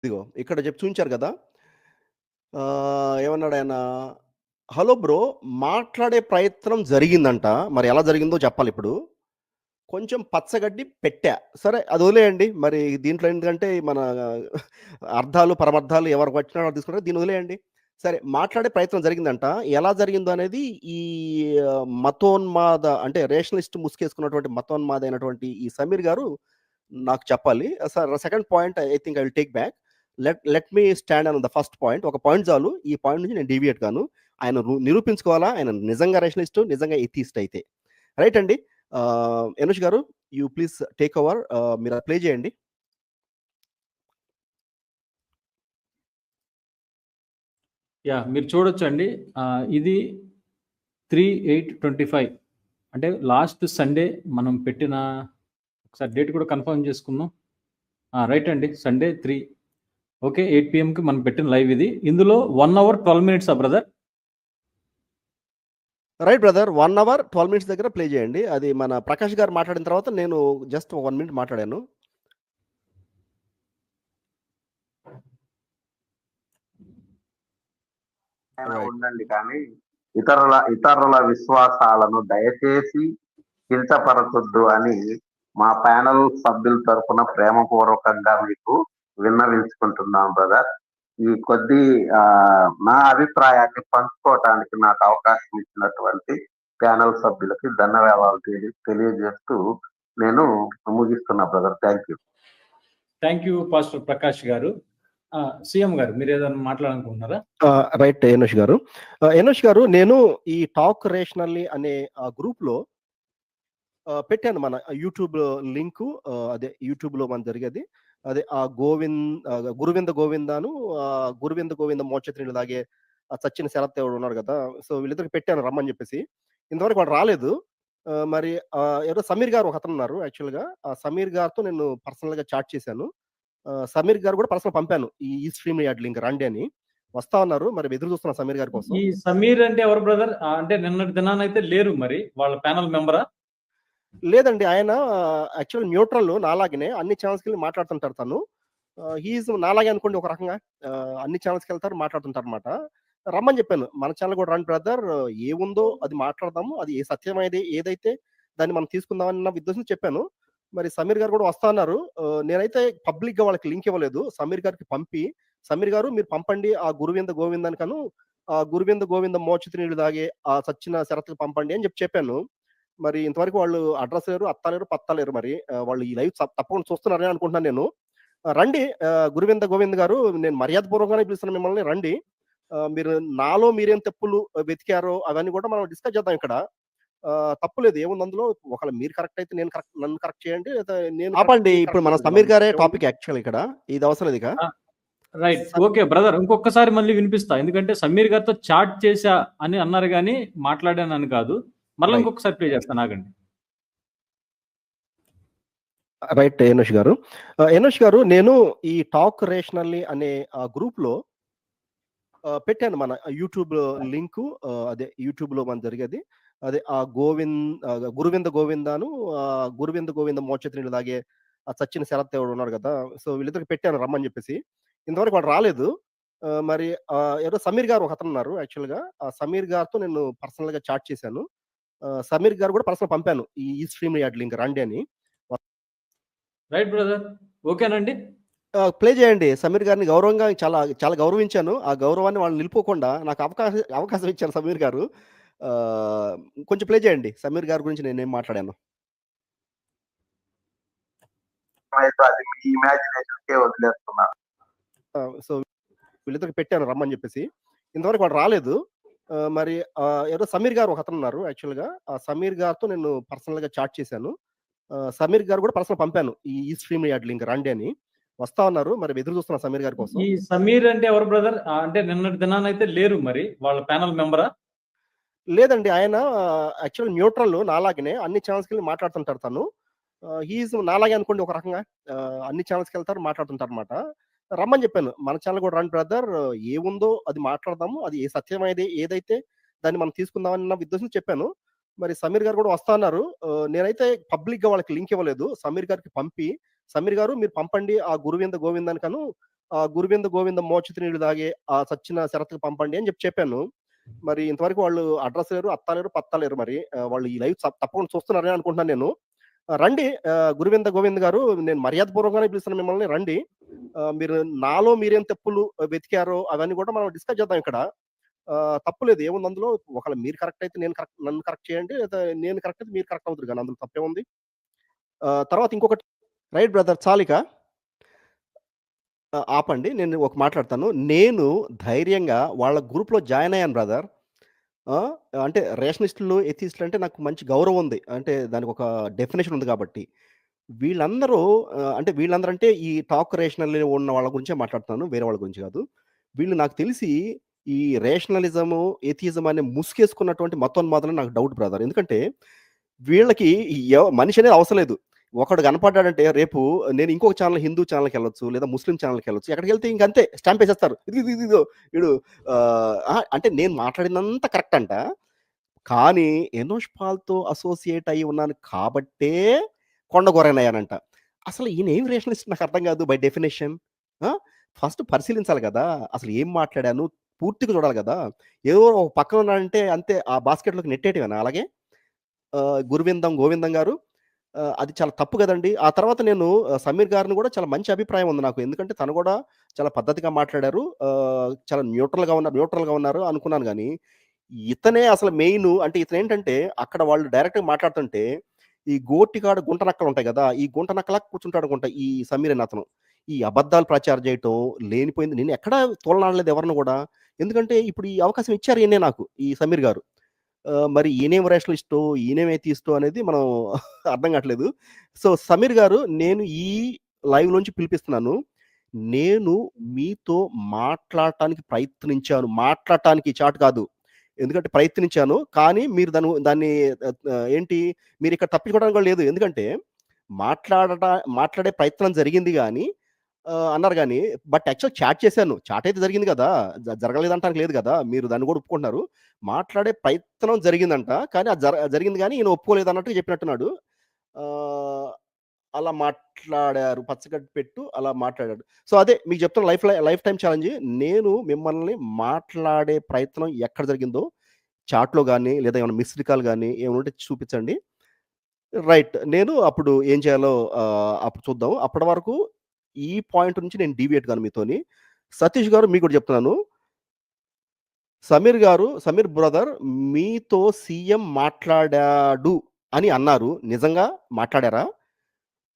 ఇదిగో ఇక్కడ చూయించారు గదా! ఏమన్నాడాయన, "హలో బ్రో మాట్లాడే ప్రయత్నం జరిగిందంట. మరి ఎలా జరిగిందో చెప్పాలిప్పుడు. కొంచెం పచ్చగడ్డి పెట్టా." సరే అది వదిలేయండి. మరి దీంట్లో ఎందుకంటే మన అర్థాలు, పరమార్థాలు ఎవరికి వచ్చినా వాళ్ళు తీసుకుంటారు. దీన్ని వదిలేయండి. సరే మాట్లాడే ప్రయత్నం జరిగిందంట. ఎలా జరిగిందో అనేది ఈ మతోన్మాద అంటే రేషనలిస్ట్ ముసుగేసుకున్నటువంటి మతోన్మాదైనటువంటి ఈ సమీర్ గారు నాకు చెప్పాలి. Second point I think I will take back. Let let me stand on the first point. ఒక పాయింట్ చాలు. ఈ పాయింట్ నుంచి నేను డీవియేట్ కాను. ఆయన నిరూపించుకోవాలా ఆయన నిజంగా రేషనలిస్టు, నిజంగా ఎథీస్ట్ అయితే. రైట్ అండి. యనుష్ గారు యూ ప్లీజ్ టేక్ ఓవర్. మీరు ప్లే చేయండి. యాహ్! మీరు చూడొచ్చండి. ఇది 3/8/25 అంటే లాస్ట్ సండే మనం పెట్టిన ఒకసారి డేట్ కూడా కన్ఫర్మ్ చేసుకుందాం. రైట్ అండి. సండే 3 ఓకే 8 PM మనం పెట్టిన లైవ్ ఇది. ఇందులో 1 అవర్ 12 మినిట్సా brother? Right brother. 1 hour 12 minutes దగ్గర ప్లే చేయండి. అది మన ప్రకాష్ గారు మాట్లాడిన తర్వాత నేను జస్ట్ 1 మినిట్ మాట్లాడాను. ఉండండి కానీ ఇతరుల విశ్వాసాలను దయచేసి కించపరచొద్దు అని మా ప్యానల్ సభ్యుల తరఫున ప్రేమపూర్వకంగా మీకు విన్నవించుకుంటున్నాం బ్రదర్. ఈ కొద్ది నా అభిప్రాయాన్ని పంచుకోవటానికి నాకు అవకాశం ఇచ్చినటువంటి ప్యానల్ సభ్యులకి ధన్యవాదాలు తెలియజేస్తూ నేను ముగిస్తున్నా brother. Thank you pastor Prakash గారు. సీఎం గారు మీరు ఏదైనా మాట్లాడాలనుకుంటున్నారా? రైట్ యనుష్ గారు. యనుష్ గారు నేను ఈ టాక్ రేషనల్లీ అనే గ్రూప్‌లో పెట్టాను మన యూట్యూబ్ లింకు. అదే యూట్యూబ్‌లో మన జరిగేది. అదే గురువింద గోవిందాను గురువింద గోవింద మోక్షత్రిని లాగే సచ్చిన శరత్ ఎవడు ఉన్నాడు కదా! సో వీళ్ళిద్దరికి పెట్టాను రమ్మని చెప్పేసి. ఇంతవరకు వాడు రాలేదు. మరి ఎవరో సమీర్ గారు ఒకతను ఉన్నారు యాక్చువల్‌గా. ఆ సమీర్ గారితో నేను పర్సనల్‌గా చాట్ చేశాను. సమీర్ గారు కూడా పర్సనల్ పంపాను. ఈ స్ట్రీమ్ యార్డ్ లింక్ రండి అని. వస్తా ఉన్నారు. మరి ఎదురు చూస్తున్నా సమీర్ గారి కోసం. ఈ సమీర్ అంటే ఎవరు బ్రదర్? అంటే నిన్నటి దినానైతే లేరు మరి. వాళ్ళ ప్యానెల్ మెంబరా? లేదండి. ఆయన యాక్చువల్ న్యూట్రల్ నాలాగనే అన్ని ఛానెల్స్‌కెళ్ళి మాట్లాడుతుంటారు తను. హి ఈజ్ నాలాగే అనుకోండి ఒక రకంగా. అన్ని ఛానెల్స్‌కెళ్తారు మాట్లాడుతుంటారనమాట. రమ్మని చెప్పాను. మన ఛానెల్ కూడా రండి బ్రదర్. ఏముందో అది మాట్లాడదాము. అది సత్యమైనది ఏదైతే దాన్ని మనం తీసుకుందామన్న ఉద్దేశంతో చెప్పాను. మరి సమీర్ గారు కూడా వస్తా అన్నారు. నేనైతే పబ్లిక్‌గా వాళ్ళకి లింక్ ఇవ్వలేదు. సమీర్ గారికి పంపి, సమీర్ గారు మీరు పంపండి ఆ గురువింద గోవిందానికను గురువింద గోవింద మోక్షిత నీళ్లు తాగే ఆ సచ్చిన శరత్‌కి పంపండి అని చెప్పాను. మరి ఇంతవరకు వాళ్ళు అడ్రస్ లేరు, అత్త లేరు, పత్తా లేరు మరి. వాళ్ళు ఈ లైవ్ తప్పకుండా చూస్తున్నారని అనుకుంటున్నాను నేను. రండి గురువింద గోవింద్ గారు నేను మర్యాదపూర్వకంగానే పిలుస్తున్నాను మిమ్మల్ని రండి. మీరు నాలో మీరేం తప్పులు వెతికారో అవన్నీ కూడా మనం డిస్కస్ చేద్దాం ఇక్కడ. తప్పులేదు ఏముంది అందులో. ఒకవేళ మీరు కరెక్ట్ అయితే నన్ను కరెక్ట్ చేయండి. లేదా నేను ఆపండి. ఇప్పుడు మన సమీర్ గారే టాపిక్ యాక్చువల్ ఇక్కడ. ఇది అవసరం లేదు ఇక. రైట్. Okay brother. ఇంకొకసారి మళ్ళీ వినిపిస్తా. ఎందుకంటే సమీర్ గారితో చాట్ చేశా అని అన్నారు గానీ మాట్లాడానని కాదు. మళ్ళీ ఇంకొకసారి ప్లే చేస్తాను ఆగండి. రైట్ యనుష్ గారు. యనుష్ గారు నేను ఈ టాక్ రేషనల్లీ అనే గ్రూప్‌లో పెట్టాను మన యూట్యూబ్ లింకు. అదే యూట్యూబ్‌లో మన జరిగేది. అదే గురువింద గోవిందాను గురువింద గోవింద మోక్షత్రిని లాగే ఆ సచ్చిన శరత్ ఎవడు ఉన్నాడు కదా! సో వీళ్ళిద్దరికి పెట్టాను రమ్మని చెప్పేసి. ఇంతవరకు వాడు రాలేదు. మరి ఎవరో సమీర్ గారు ఒకతను ఉన్నారు యాక్చువల్‌గా. ఆ సమీర్ గారితో నేను పర్సనల్‌గా చాట్ చేశాను. సమీర్ గారు కూడా పర్సనల్ పంపాను. ఈ స్ట్రీమ్ యార్డ్ లింక్ రండి అని. Right brother. ఓకేనండి. ప్లే చేయండి. సమీర్ గారిని గౌరవంగా చాలా చాలా గౌరవించాను. ఆ గౌరవాన్ని వాళ్ళు నిలుపుకోకుండా నాకు అవకాశం ఇచ్చారు సమీర్ గారు. కొంచెం ప్లే చేయండి. సమీర్ గారి గురించి నేనేం మాట్లాడాను. సో వీళ్ళిద్దరికి పెట్టాను రమ్మని చెప్పేసి. ఇంతవరకు వాడు రాలేదు. మరి ఎవరో సమీర్ గారు ఒకతను ఉన్నారు యాక్చువల్‌గా. ఆ సమీర్ గారితో నేను పర్సనల్‌గా చాట్ చేశాను. సమీర్ గారు కూడా పర్సనల్ పంపాను. ఈ స్ట్రీమ్ యార్డ్ లింక్ రండి అని. వస్తా ఉన్నారు. మరి ఎదురు చూస్తున్నా సమీర్ గారి కోసం. ఈ సమీర్ అంటే ఎవరు బ్రదర్? అంటే నిన్నటి దినానైతే లేరు మరి. వాళ్ళ ప్యానెల్ మెంబరా? లేదండి. ఆయన యాక్చువల్ న్యూట్రల్ నాలాగనే అన్ని ఛానెల్స్‌కెళ్ళి మాట్లాడుతుంటారు తను. హి ఈజ్ నాలాగే అనుకోండి ఒక రకంగా. అన్ని ఛానెల్స్‌కెళ్తారు మాట్లాడుతుంటారనమాట. రమ్మని చెప్పాను. మన ఛానెల్ కూడా రండి బ్రదర్. ఏముందో అది మాట్లాడదాము. అది సత్యమైనది ఏదైతే దాన్ని మనం తీసుకుందామన్న ఉద్దేశంతో చెప్పాను. మరి సమీర్ గారు కూడా వస్తా అన్నారు. నేనైతే పబ్లిక్‌గా వాళ్ళకి లింక్ ఇవ్వలేదు. సమీర్ గారికి పంపి, సమీర్ గారు మీరు పంపండి ఆ గురువింద గోవిందానికను గురువింద గోవింద మోచితి నీళ్ళు తాగే ఆ సచ్చిన శరత్‌కి పంపండి అని చెప్పాను. మరి ఇంతవరకు వాళ్ళు అడ్రస్ లేరు, అత్తా లేరు, పత్తా లేరు మరి. వాళ్ళు ఈ లైవ్ తప్పకుండా చూస్తున్నారని అనుకుంటున్నాను నేను. రండి గురువింద గోవింద్ గారు, నేను మర్యాదపూర్వకంగానే పిలుస్తున్నాను మిమ్మల్ని, రండి. మీరు నాలో మీరేం తప్పులు వెతికారో అవన్నీ కూడా మనం డిస్కస్ చేద్దాం ఇక్కడ. తప్పు లేదు, ఏముంది అందులో. ఒకవేళ మీరు కరెక్ట్ అయితే నేను కరెక్ట్, నన్ను కరెక్ట్ చేయండి. లేదా నేను కరెక్ట్ అయితే మీరు కరెక్ట్ అవుతారు గానీ అందులో తప్పేముంది? తర్వాత ఇంకొకటి, రైట్ బ్రదర్ చాలిక. ఆపండి. నేను ఒక మాట్లాడతాను. నేను ధైర్యంగా వాళ్ళ గ్రూప్‌లో జాయిన్ అయ్యాను బ్రదర్. ఆ! అంటే రేషనిస్టులు, ఎథీస్టులు అంటే నాకు మంచి గౌరవం ఉంది. అంటే దానికొక డెఫినిషన్ ఉంది కాబట్టి. వీళ్ళందరూ అంటే వీళ్ళందరంటే ఈ టాక్ రేషనల్ ఉన్న వాళ్ళ గురించే మాట్లాడుతున్నాను. వేరే వాళ్ళ గురించి కాదు. వీళ్ళు నాకు తెలిసి ఈ రేషనలిజము, ఎథియిజం అనే ముసుగేసుకున్నటువంటి మతోన్మాదులని నాకు డౌట్ బ్రదర్. ఎందుకంటే వీళ్ళకి మనిషి అనేది అవసరం లేదు. ఒకడు కనపడ్డాడంటే రేపు నేను ఇంకొక ఛానల్, హిందూ ఛానల్‌కెళ్ళొచ్చు, లేదా ముస్లిం ఛానల్‌కెళ్ళొచ్చు. ఎక్కడికెళ్తే ఇంకంతే స్టాంప్ ఏసేస్తారు. ఇదిగో ఈడు అంటే నేను మాట్లాడినంత కరెక్ట్ అంట. కానీ ఎనోష్ పాల్‌తో అసోసియేట్ అయ్యి ఉన్నాను కాబట్టే కొండగొర్రెనయ్యానంట. అసలు ఈయన ఏం రేషనలిస్ట్ నాకు అర్థం కాదు బై డెఫినిషన్. ఆ! ఫస్ట్ పరిశీలించాలి గదా! అసలు ఏం మాట్లాడాను పూర్తిగా చూడాలి గదా! ఏదో ఒక పక్కన ఉన్నాడంటే అంతే ఆ బాస్కెట్‌లోకి నెట్టేయటమేనా అలాగే? గురువిందం గోవిందం గారు, అది చాలా తప్పు గదండీ! ఆ తర్వాత నేను సమీర్ గారిని గూడా చాలా మంచి అభిప్రాయం ఉంది నాకు. ఎందుకంటే తను గూడా చాలా పద్ధతిగా మాట్లాడారు. చాలా న్యూట్రల్‌గా ఉన్నారు అనుకున్నాను గానీ, ఇతనే అసలు మెయిను. అంటే ఇతనేంటంటే అక్కడ వాళ్ళు డైరెక్ట్‌గా మాట్లాడుతుంటే, ఈ గోటికాడ గుంట నక్కలుంటాయి గదా! ఈ గుంట నక్కలా కూర్చుంటాడనుకుంటా ఈ సమీర్ అనే అతను. ఈ అబద్ధాలు ప్రచారం జేయటం, లేనిపోయింది నేను ఎక్కడా తోలనాడలేదు ఎవరిని గూడా. ఎందుకంటే ఇప్పుడు ఈ అవకాశం ఇచ్చారు ఈయనే నాకు, ఈ సమీర్ గారు. మరి ఈయనేం రేషనలిస్టో, ఈయనేం ఎథీయిస్టో అనేది మనం అర్థం కావట్లేదు. సో, సమీర్ గారు, నేను ఈ లైవ్‌లోంచి పిలిపిస్తున్నాను. నేను మీతో మాట్లాడటానికి ప్రయత్నించాను. మాట్లాడటానికి చాట్ కాదు. ఎందుకంటే ప్రయత్నించాను. కానీ మీరు దాన్ని ఏంటి, మీరిక్కడ తప్పించుకోవడానికి కూడా లేదు. ఎందుకంటే మాట్లాడట మాట్లాడే ప్రయత్నం జరిగింది గానీ అన్నారు గానీ, బట్ యాక్చువల్ చాట్ చేశాను. చాట్ అయితే జరిగింది గదా! జరగలేదంటానికి లేదు గదా! మీరు దాన్ని గూడా ఒప్పుకుంటున్నారు. మాట్లాడే ప్రయత్నం జరిగిందంట. కానీ అది జరిగింది గానీ ఈయన ఒప్పుకోలేదన్నట్టుగా చెప్పినట్టున్నాడు. ఆహ్, అలా మాట్లాడారు. పచ్చగడ్డి పెట్టు అలా మాట్లాడాడు. సో, అదే మీకు చెప్తున్న లైఫ్ టైమ్ ఛాలెంజ్. నేను మిమ్మల్ని మాట్లాడే ప్రయత్నం ఎక్కడ జరిగిందో చాట్‌లో గాని, లేదా ఏమైనా మిస్డ్ కాల్ గాని ఏమైనా ఉంటే చూపించండి. రైట్. నేను అప్పుడు ఏం చేయాలో అప్పుడు చూద్దాం. అప్పటి వరకు ఈ పాయింట్ నుంచి నేను డీవియేట్ గాను మీతోని. సతీష్ గారు మీకు కూడా చెప్తున్నాను. సమీర్ బ్రదర్ మీతో సీఎం మాట్లాడాడు అని అన్నారు. నిజంగా మాట్లాడారా?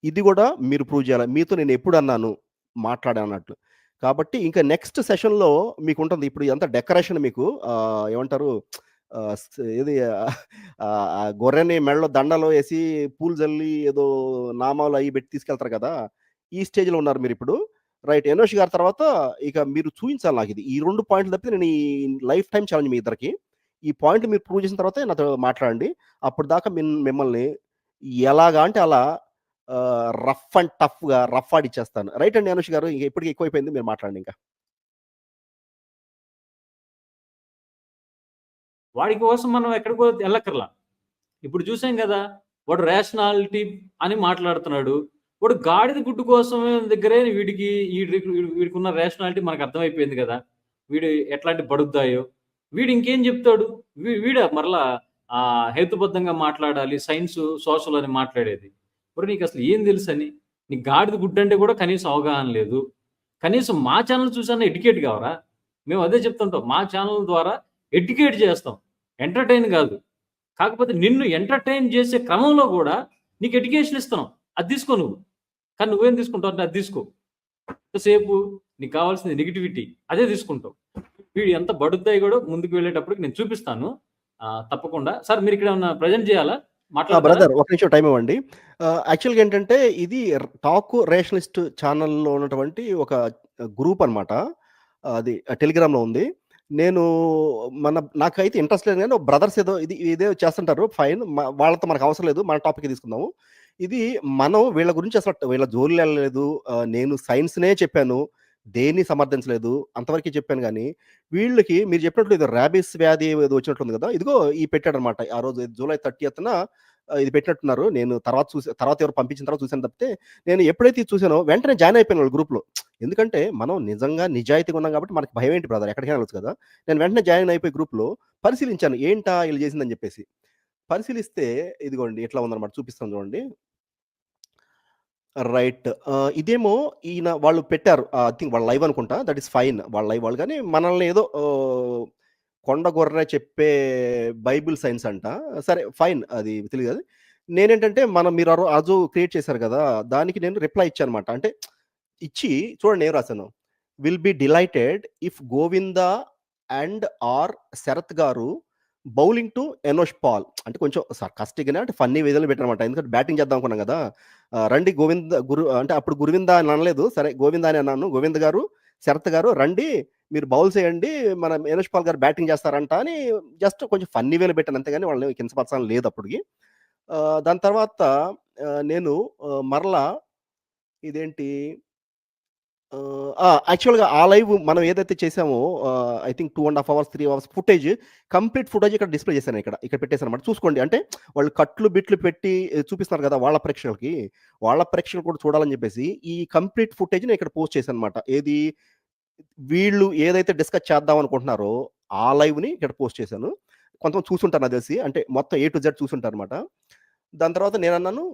ఇది గూడా మీరు ప్రూవ్ చేయాలి. మీతో నేను ఎప్పుడు అన్నాను మాట్లాడానన్నట్లు. కాబట్టి ఇంకా నెక్స్ట్ సెషన్‌లో మీకుంటుంది. ఇప్పుడు ఇదంతా డెకరేషన్ మీకు ఏమంటారు, ఏది గొర్రెని మెడలో దండలో ఏసి పూలు జల్లి ఏదో నామాలు అయి పెట్టి తీసుకెళ్తారు కదా! ఈ స్టేజ్‌లో ఉన్నారు మీరిప్పుడు. రైట్. ఎనోష్ గారి తర్వాత ఇక మీరు చూయించాలి నాకిది. ఈ 2 పాయింట్లు తప్పితే నేను ఈ లైఫ్ టైమ్ ఛాలెంజ్ మీ ఇద్దరికి. ఈ పాయింట్లు మీరు ప్రూవ్ చేసిన తర్వాతే నాతో మాట్లాడండి. అప్పటిదాకా మిమ్మల్ని ఎలాగా అంటే అలా రఫ్ అండ్ టఫ్‌గా రఫ్ ఆడిచ్చేస్తాను. రైట్ అండి అనుష్ గారు. ఇంక ఇప్పటికి ఎక్కువైపోయింది. మీరు మాట్లాడండి ఇంకా. వాడి కోసం మనం ఎక్కడికో ఎళ్ళక్కర్లా. ఇప్పుడు చూసాం గదా! వాడు రేషనాలిటీ అని మాట్లాడుతున్నాడు. వాడు గాడిద గుడ్డు కోసం దగ్గరే వీడికున్న రేషనాలిటీ మనకు అర్థమైపోయింది గదా! వీడు ఎట్లాంటి బడుద్దాయో. వీడు ఇంకేం చెప్తాడు? వీడా మరలా హేతుబద్ధంగా మాట్లాడాలి. సైన్స్, సోషల్ అని మాట్లాడేది. ఒరేయ్ నీకసలు ఏం తెలుసని? నీకు గాడిద గుడ్డంటే కూడా కనీసం అవగాహన లేదు. కనీసం మా ఛానల్ చూసన్నా ఎడ్యుకేట్ కావరా? మేము అదే చెప్తుంటాం. మా ఛానల్ ద్వారా ఎడ్యుకేట్ చేస్తాం. ఎంటర్‌టైన్ కాదు. కాకపోతే నిన్ను ఎంటర్‌టైన్ చేసే క్రమంలో కూడా నీకు ఎడ్యుకేషన్ ఇస్తున్నాం. అది తీసుకో నువ్వు. కానీ నువ్వేం తీసుకుంటావు అంటే అది తీసుకో. ఎంతసేపు నీకు కావాల్సింది నెగటివిటీ అదే తీసుకుంటావు. వీడు ఎంత బడుద్దాయి కూడా ముందుకు వెళ్ళేటప్పటికి నేను చూపిస్తాను. తప్పకుండా. సార్ మీరు ఇక్కడ ఏమన్నా ప్రెజెంట్ చేయాలా? బ్రదర్ ఒక నిమిషం టైం ఇవ్వండి. యాక్చువల్‌గా ఏంటంటే ఇది టాక్ రేషనలిస్ట్ ఛానెల్‌లో ఉన్నటువంటి ఒక గ్రూప్ అనమాట. అది టెలిగ్రామ్‌లో ఉంది. నేను నాకైతే ఇంట్రెస్ట్ లేదు గానీ బ్రదర్స్ ఏదో ఇదే చేస్తుంటారు. ఫైన్. వాళ్ళతో మనకు అవసరం లేదు. మన టాపికే తీసుకుందాము. ఇది మనం వీళ్ళ గురించి అసలు వీళ్ళ జోలికెళ్ళలేదు. నేను సైన్స్‌నే చెప్పాను. దేన్ని సమర్థించలేదు. అంతవరకే చెప్పాను గానీ, వీళ్ళకి మీరు చెప్పినట్లు ఏదో రాబీస్ వ్యాధి ఏదో వచ్చినట్లుంది గదా! ఇదిగో పెట్టాడనమాట. ఆ రోజు జూలై 30న ఇది పెట్టినట్టున్నారు. నేను తర్వాత ఎవరు పంపించిన తర్వాత చూసాను తప్పితే, నేను ఎప్పుడైతే ఇది చూసానో వెంటనే జాయిన్ అయిపోయాను వాళ్ళ గ్రూప్‌లో. ఎందుకంటే మనం నిజంగా నిజాయితీగా ఉన్నాం కాబట్టి మనకి భయం ఏంటి బ్రదర్, ఎక్కడికైనా వెళ్ళొచ్చు కదా! నేను వెంటనే జాయిన్ అయిపోయి గ్రూప్‌లో పరిశీలించాను. ఏంటా ఈళ్ళు చేసిందని చెప్పేసి. పరిశీలిస్తే ఇదిగోండి ఇట్లా ఉందన్నమాట. చూపిస్తాను చూడండి. రైట్. ఇదేమో ఈయన వాళ్ళు పెట్టారు. ఐ థింక్ వాళ్ళ లైవ్ అనుకుంటా. That is fine. వాళ్ళ లైవ్ వాళ్ళు గానీ మనల్ని ఏదో కొండ గొర్రె చెప్పే బైబిల్ సైన్స్ అంట. సరే ఫైన్, అది తెలీదు అది. నేనేంటంటే మీరు ఆ రోజు క్రియేట్ చేశారు కదా! దానికి నేను రిప్లై ఇచ్చానన్నమాట. అంటే ఇచ్చి చూడండి ఏం రాసాను. Will be delighted if Govinda and R Sharath గారు బౌలింగ్ టు ఎనోష్ పాల్. అంటే కొంచెం సర్కాస్టిక్‌గానే అంటే ఫన్నీ వేలో పెట్టానన్నమాట. ఎందుకంటే బ్యాటింగ్ చేద్దాం అనుకున్నాం కదా! రండి అంటే అప్పుడు గురువింద అని అనలేదు. సరే గోవింద అని అన్నాను. గోవింద్ గారు, శరత్ గారు రండి మీరు బౌల్ చేయండి. మన ఎనోష్ పాల్ గారు బ్యాటింగ్ చేస్తారంట అని జస్ట్ కొంచెం ఫన్నీ వేలో పెట్టాను అంతేగాని వాళ్ళని కించపరచాలని లేదు అప్పటికి. దాని తర్వాత నేను మరలా ఇదేంటి యాక్చువల్‌గా ఆ లైవ్ మనం ఏదైతే చేసామో I think 2½ hours, 3 hours complete footage ఇక్కడ డిస్‌ప్లే చేశాను ఇక్కడ. ఇక్కడ పెట్టేసానన్నమాట. చూసుకోండి. అంటే వాళ్ళు కట్లు, బిట్లు పెట్టి చూపిస్తున్నారు కదా! వాళ్ళ ప్రేక్షకులకి. వాళ్ళ ప్రేక్షకులు కూడా చూడాలని చెప్పేసి ఈ కంప్లీట్ ఫుటేజ్‌ని ఇక్కడ పోస్ట్ చేశానన్నమాట. ఏది వీళ్ళు ఏదైతే డిస్కస్ చేద్దాం అనుకుంటున్నారో ఆ లైవ్‌ని ఇక్కడ పోస్ట్ చేశాను. కొంతమంది చూసుంటారు నాకు తెలిసి. అంటే మొత్తం ఏ టు జెడ్ చూసుంటారన్నమాట. దాని తర్వాత నేనన్నాను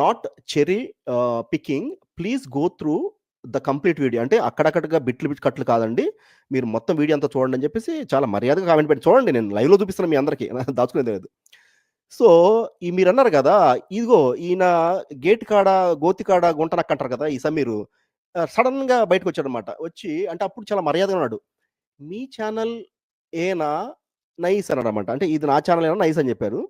not cherry picking, please go through the complete video. అంటే అక్కడక్కడగా బిట్లు కట్లు కాదండి. మీరు మొత్తం వీడియో అంతా చూడండి అని చెప్పేసి చాలా మర్యాదగా కామెంట్ పెట్టి చూడండి. నేను లైవ్‌లో చూపిస్తున్నాను మీ అందరికి. దాచుకునేది లేదు. సో మీరన్నారు కదా! ఇదిగో ఈయన గేట్ కాడ, గోతి కాడ గుంట నక్క అంటారు కదా! ఈ సమీరు సడెన్‌గా బయటకొచ్చాడన్నమాట. వచ్చి అంటే అప్పుడు చాలా మర్యాదగా ఉన్నాడు. మీ ఛానల్ ఏనా నైస్ అన్నాడన్నమాట. అంటే ఇది నా ఛానల్ ఏనా నైస్ అని చెప్పారు.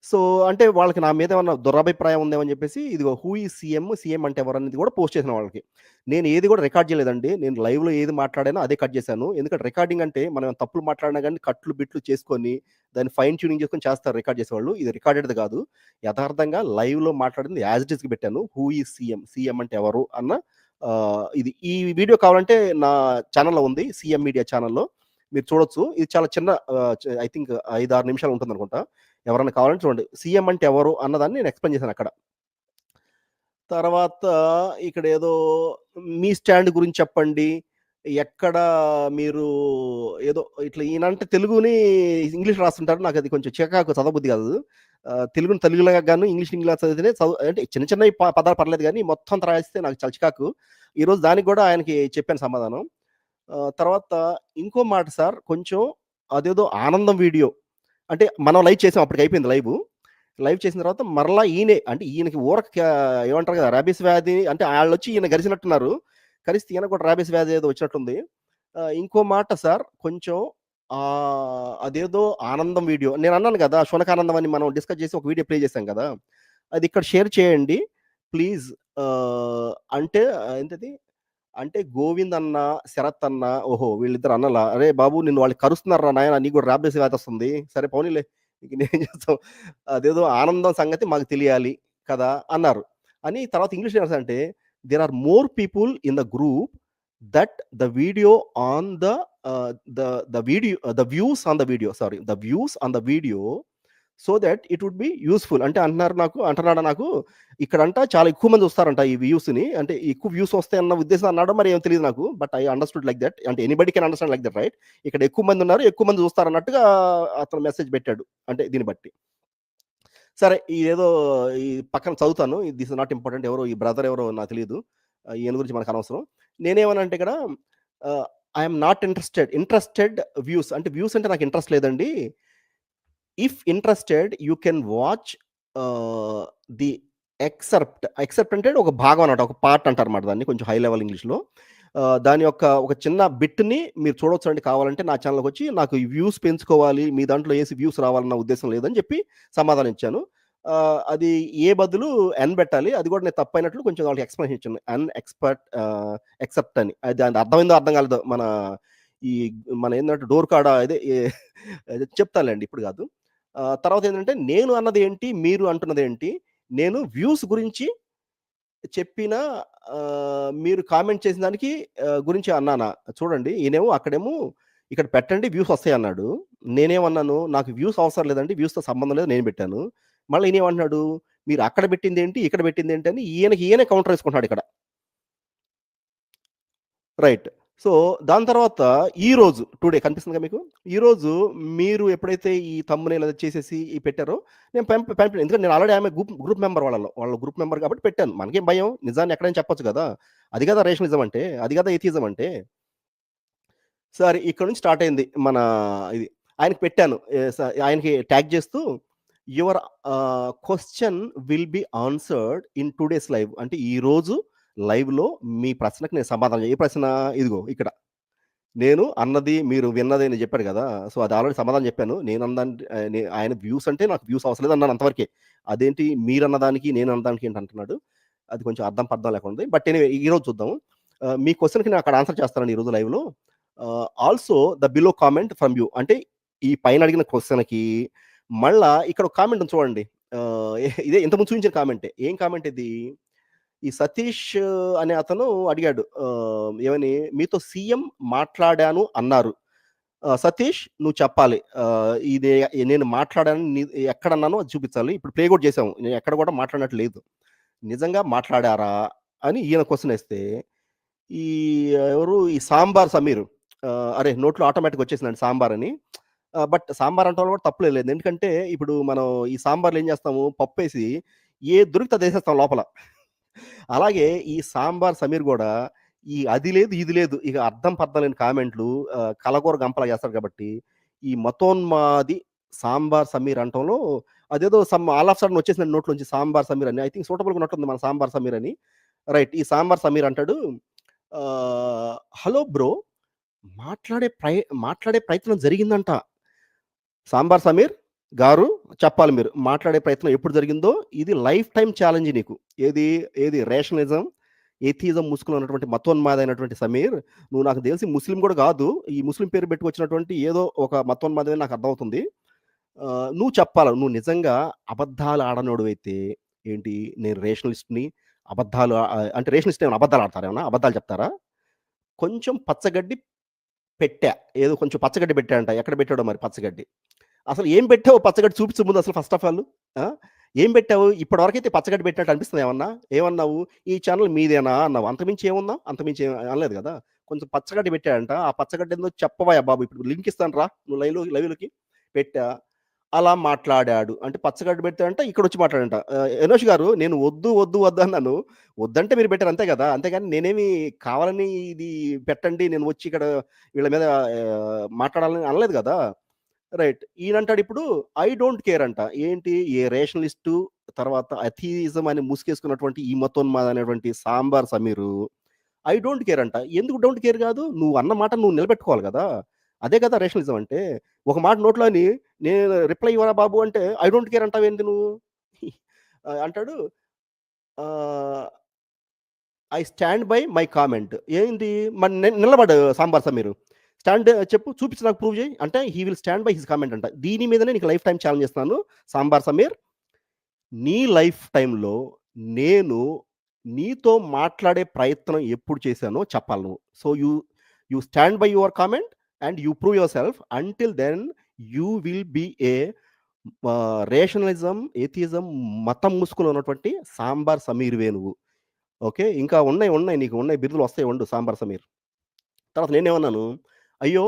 సో అంటే వాళ్ళకి నా మీద ఏమన్నా దురభిప్రాయం ఉందేమో అని చెప్పేసి ఇదిగో హూ ఈజ్ సీఎం, సీఎం అంటే ఎవరనేది కూడా పోస్ట్ చేశాను వాళ్ళకి. నేను ఏది కూడా రికార్డ్ చేయలేదండి. నేను లైవ్‌లో ఏది మాట్లాడానో అదే కట్ చేశాను. ఎందుకంటే రికార్డింగ్ అంటే మనం తప్పులు మాట్లాడినా గాని కట్లు, బిట్లు చేసుకొని దాన్ని ఫైన్ ట్యూనింగ్ చేసుకొని చేస్తారు రికార్డ్ చేసేవాళ్ళు. ఇది రికార్డెడ్‌ది కాదు. యథార్థంగా లైవ్‌లో మాట్లాడింది యాజ్ ఇట్ ఈస్‌గా పెట్టాను. హూ ఈజ్ సీఎం, సీఎం అంటే ఎవరు అన్న ఇది. ఈ వీడియో కావాలంటే నా ఛానెల్‌లో ఉంది. సీఎం మీడియా ఛానెల్‌లో మీరు చూడొచ్చు. ఇది చాలా చిన్న ఐ థింక్ 5, 6 నిమిషాలు ఉంటుందనుకుంటా. ఎవరైనా కావాలంటే చూడండి. సీఎం అంటే ఎవరు అన్నదాన్ని నేను ఎక్స్‌ప్లెయిన్ చేశాను అక్కడ. తర్వాత ఇక్కడ ఏదో మీ స్టాండ్ గురించి చెప్పండి. ఎక్కడ మీరు ఏదో ఇట్లా ఈయనంటే తెలుగుని ఇంగ్లీష్ రాస్తుంటారు. నాకది కొంచెం చికాకు, చదవబుద్ధి కాదు. తెలుగుని తెలుగులాగా గాను, ఇంగ్లీష్‌లా చదివితేనే అంటే చిన్న చిన్నయి పదాలు పర్లేదు గానీ మొత్తం అంతా రాస్తే నాకు చాలా చికాకు. ఈరోజు దానికి గూడా ఆయనకి చెప్పాను సమాధానం. తర్వాత ఇంకో మాట సార్, కొంచెం అదేదో ఆనందం వీడియో అంటే మనం లైవ్ చేసాం. అప్పటికి అయిపోయింది లైవ్. లైవ్ చేసిన తర్వాత మరలా ఈయనే అంటే ఈయనకి ఏమంటారు కదా! రాబీస్ వ్యాధి అంటే ఆళ్ళొచ్చి ఈయన గరిసినట్టున్నారు. కరిస్తే ఈయనకు కూడా రాబీస్ వ్యాధి ఏదో వచ్చినట్టుంది. ఇంకో మాట సార్, కొంచెం అదేదో ఆనందం వీడియో నేనన్నాను కదా! శునకానందం అని మనం డిస్కస్ చేసి ఒక వీడియో ప్లే చేసాం కదా! అది ఇక్కడ షేర్ చేయండి ప్లీజ్. అంటే ఏంటది? అంటే గోవింద్ అన్న, శరత్ అన్న, ఓహో! వీళ్ళిద్దరు అన్నలా? అరే బాబు నిన్ను వాళ్ళు కరుస్తున్నారురా నాయన, నీకు కూడా రాబీస్ వ్యాధి వస్తుంది. సరే పోనీలే. ఇంక నేనేం చేస్తాం. అదేదో ఆనందం సంగతి మాకు తెలియాలి కదా! అన్నారు. అని తర్వాత ఇంగ్లీష్‌లో ఏమన్నారంటే there are more people in the group that the video on the views on the video sorry the views on the video so that it would be useful. అంటే అంటున్నాడు నాకు ఇక్కడంట చాలా ఎక్కువ మంది వస్తారంట ఈ వ్యూస్‌ని. అంటే ఎక్కువ వ్యూస్ వస్తాయన్న ఉద్దేశం అన్నాడో మరి ఏమో తెలీదు నాకు. But I understood like that. అంటే anybody can understand like that right? ఇక్కడ ఎక్కువ మంది ఉన్నారు, ఎక్కువ మంది చూస్తారన్నట్టుగా అతను మెసేజ్ పెట్టాడు. అంటే దీన్ని బట్టి. సరే ఇదేదో ఈ పక్కన చదువుతాను. This is not important. ఎవరో ఈ బ్రదర్ ఎవరో నాకు తెలీదు. ఈయన గురించి మనకు అనవసరం. నేనేమనంటే ఇక్కడ I am not interested views అంటే వ్యూస్ అంటే నాకు ఇంట్రెస్ట్ లేదండి. If interested you can watch the except అంటే ఒక భాగం అన్నమాట. ఒక పార్ట్ అంటారన్నమాట దాన్ని కొంచెం హై లెవెల్ ఇంగ్లీష్‌లో. దాని యొక్క ఒక చిన్న బిట్‌ని మీరు చూడొచ్చండి కావాలంటే నా ఛానెల్‌కొచ్చి. నాకు ఈ వ్యూస్ పెంచుకోవాలి, మీ దాంట్లో ఏసి వ్యూస్ రావాలన్న ఉద్దేశం లేదని చెప్పి సమాధానం ఇచ్చాను. అది ఏ బదులు ఎన్ పెట్టాలి. అది కూడా నేను తప్పైనట్లు కొంచెం వాళ్ళకి ఎక్స్‌ప్లనేషన్ ఇచ్చాను. ఎక్సెప్ట్ అని. అది అర్థమైందో అర్థం కాలేదో మన ఏందంటే డోర్ కాడ అదే చెప్తానులెండి ఇప్పుడు కాదు. తర్వాత ఏంటంటే నేను అన్నది ఏంటి, మీరు అంటున్నది ఏంటి? నేను వ్యూస్ గురించి చెప్పిన మీరు కామెంట్ చేసిన దానికి గురించి అన్నానా? చూడండి ఈయనేమో అక్కడేమో ఇక్కడ పెట్టండి వ్యూస్ వస్తాయి అన్నాడు. నేనేమన్నాను నాకు వ్యూస్ అవసరం లేదండి. వ్యూస్‌తో సంబంధం లేదు నేను పెట్టాను. మళ్ళీ ఈయన ఏమంటున్నాడు, మీరు అక్కడ పెట్టింది ఏంటి, ఇక్కడ పెట్టింది ఏంటి అని ఈయనే కౌంటర్ వేసుకుంటున్నాడు ఇక్కడ. రైట్. సో, దాని తర్వాత ఈరోజు టుడే కనిపిస్తుందిగా మీకు? ఈరోజు మీరు ఎప్పుడైతే ఈ థంబ్‌నెయిల్ అది చేసేసి పెట్టారో, నేను పంపాను. ఎందుకంటే నేను ఆల్రెడీ ఆమె గ్రూప్ మెంబర్ వాళ్ళ గ్రూప్ మెంబర్ కాబట్టి పెట్టాను. మనకేం భయం? నిజాన్ని ఎక్కడైనా చెప్పొచ్చు కదా! అది కదా రేషనలిజం అంటే. అది కదా ఎథియిజం అంటే. సరే ఇక్కడ నుంచి స్టార్ట్ అయింది మన ఇది. ఆయనకి పెట్టాను. ఆయనకి ట్యాగ్ చేస్తూ your question will be answered in today's live. అంటే ఈరోజు లైవ్‌లో మీ ప్రశ్నకు నేను సమాధానం ఏ ప్రశ్న? ఇదిగో ఇక్కడ. నేను అన్నది మీరు విన్నది అని చెప్పాడు కదా! సో, అది ఆల్రెడీ సమాధానం చెప్పాను. ఆయన వ్యూస్ అంటే నాకు వ్యూస్ అవసరం లేదు అన్నాను అంతవరకే. అదేంటి మీరన్నదానికి, నేను అన్నదానికి ఏంటి అంటున్నాడు. అది కొంచెం అర్థం పర్థం లేకుండా ఉంది. బట్ ఎనీవే ఈరోజు చూద్దాం. మీ క్వెషన్‌కి నేను అక్కడ ఆన్సర్ చేస్తానండి ఈరోజు లైవ్‌లో. Also the below comment from you. అంటే ఈ పైన అడిగిన క్వెషన్‌కి మళ్ళా ఇక్కడ ఒక కామెంట్ ఉంది చూడండి. ఇదే ఇంతకుముందు చూపించిన కామెంటే. ఏం కామెంట్ ఇది? ఈ సతీష్ అనే అతను అడిగాడు. ఏమని? మీతో సీఎం మాట్లాడాను అన్నారు. సతీష్ నువ్వు చెప్పాలి. ఇది నేను మాట్లాడాను ఎక్కడన్నానో అది చూపించాలి. ఇప్పుడు ప్లే కూడా చేసాము. నేను ఎక్కడ కూడా మాట్లాడినట్టు లేదు. నిజంగా మాట్లాడారా అని ఈయన క్వెషన్ వేస్తే, ఈ ఎవరు ఈ సాంబార్ సమీర్ అరే నోట్లో ఆటోమేటిక్‌గా వచ్చేసిందండి సాంబార్ అని. బట్ సాంబార్ అంటంలో కూడా తప్పులే లేదు. ఎందుకంటే ఇప్పుడు మనం ఈ సాంబార్‌లో ఏం చేస్తాము, పప్పేసి ఏది దొరికితే అది ఏసేస్తాం లోపల. అలాగే ఈ సాంబార్ సమీర్ గూడా ఈ అది లేదు, ఇది లేదు, ఇక అర్థం పర్థం లేని కామెంట్లు కలగూర గంపలా చేస్తాడు కాబట్టి, ఈ మతోన్మాది సాంబార్ సమీర్ అంటంలో అదేదో ఆల్ ఆఫ్ సడన్ వచ్చేసిందండి నోట్లోంచి సాంబార్ సమీర్ అని. ఐ థింక్ సూటబుల్‌గా ఉన్నట్టుంది మన సాంబార్ సమీర్ అని. రైట్. ఈ సాంబార్ సమీర్ అంటాడు, హలో బ్రో మాట్లాడే ప్రయత్నం జరిగిందంట. సాంబార్ సమీర్ గారు చెప్పాలి మీరు. మాట్లాడే ప్రయత్నం ఎప్పుడు జరిగిందో ఇది లైఫ్ టైమ్ ఛాలెంజ్ నీకు. ఏది రేషనలిజం, ఎథియిజం ముసుగులో ఉన్నటువంటి మతోన్మాదైనటువంటి సమీర్, నువ్వు నాకు తెలిసి ముస్లిం కూడా కాదు. ఈ ముస్లిం పేరు పెట్టుకొచ్చినటువంటి ఏదో ఒక మతోన్మాదమే నాకు అర్థమవుతుంది. నువ్వు చెప్పాలి. నువ్వు నిజంగా అబద్ధాలు ఆడనోడివైతే ఏంటి, నేను రేషనలిస్ట్‌ని అబద్ధాలు అంటే రేషనలిస్ట్ ఏమైనా అబద్ధాలు ఆడతారా? ఏమన్నా అబద్ధాలు చెప్తారా? కొంచెం పచ్చగడ్డి పెట్టా. ఏదో కొంచెం పచ్చగడ్డి పెట్టాడంట. ఎక్కడ పెట్టాడో మరి పచ్చగడ్డి. అసలు ఏం పెట్టావు పచ్చగడ్డి చూపించు ముందు అసలు ఫస్ట్ ఆఫ్ ఆల్. ఏం పెట్టావు? ఇప్పటివరకైతే పచ్చగడ్డి పెట్టినట్టు అనిపిస్తుందా ఏమన్నా? ఏమన్నావు? ఈ ఛానల్ మీదేనా అన్నావు. అంతకుమించి ఏమున్నావు? అంతకుమించి అనలేదు కదా! కొంచెం పచ్చగడ్డి పెట్టాడంట. ఆ పచ్చగడ్డి ఏందో చెప్పవయ్యా బాబు. ఇప్పుడు లింక్ ఇస్తాను రా నువ్వు లైవ్‌లోకి. పెట్టా. అలా మాట్లాడాడు. అంటే పచ్చగడ్డి పెట్టాడంట, ఇక్కడొచ్చి మాట్లాడంట. ఎనోష్ గారు నేను వద్దు అన్నాను. వద్దంటే మీరు పెట్టారు అంతే కదా! అంతేగాని నేనేమి కావాలని ఇది పెట్టండి, నేను వచ్చి ఇక్కడ వీళ్ళ మీద మాట్లాడాలని అనలేదు కదా! రైట్. ఈయనంటాడు ఇప్పుడు ఐ డోంట్ కేర్ అంట. ఏంటి ఏ రేషనలిస్టు తర్వాత అథియిజం అని ముసుగేసుకున్నటువంటి ఈ మతోన్మాద అనేటువంటి sambar Sameer I don't care అంట. ఎందుకు డోంట్ కేర్ కాదు? నువ్వు అన్న మాట నువ్వు నిలబెట్టుకోవాలి కదా! అదే కదా రేషనలిజం అంటే. ఒక మాట నోట్లో అని నేను రిప్లై ఇవ్వరా బాబు అంటే ఐ డోంట్ కేర్ అంటావేంటి నువ్వు? అంటాడు I stand by my comment. ఏంటి మరి నిలబడు సాంబార్ సమీరు. స్టాండ్ చెప్పు, చూపించి నాకు ప్రూవ్ చేయి అంటే he will stand by his comment అంట. దీని మీదనే నీకు లైఫ్ టైమ్ ఛాలెంజ్ చేస్తున్నాను సాంబార్ సమీర్. నీ లైఫ్ టైమ్‌లో నేను నీతో మాట్లాడే ప్రయత్నం ఎప్పుడు చేశానో చెప్పాలి నువ్వు. So you stand by your comment and you prove yourself. Until then you will be a rationalism, atheism మతం ముసుగులో ఉన్నటువంటి సాంబార్ సమీర్‌వే నువ్వు. ఓకే. ఇంకా ఉన్నాయి నీకు బిరుదులు వస్తాయి ఉండు సాంబార్ సమీర్. తర్వాత నేనేమన్నాను, అయ్యో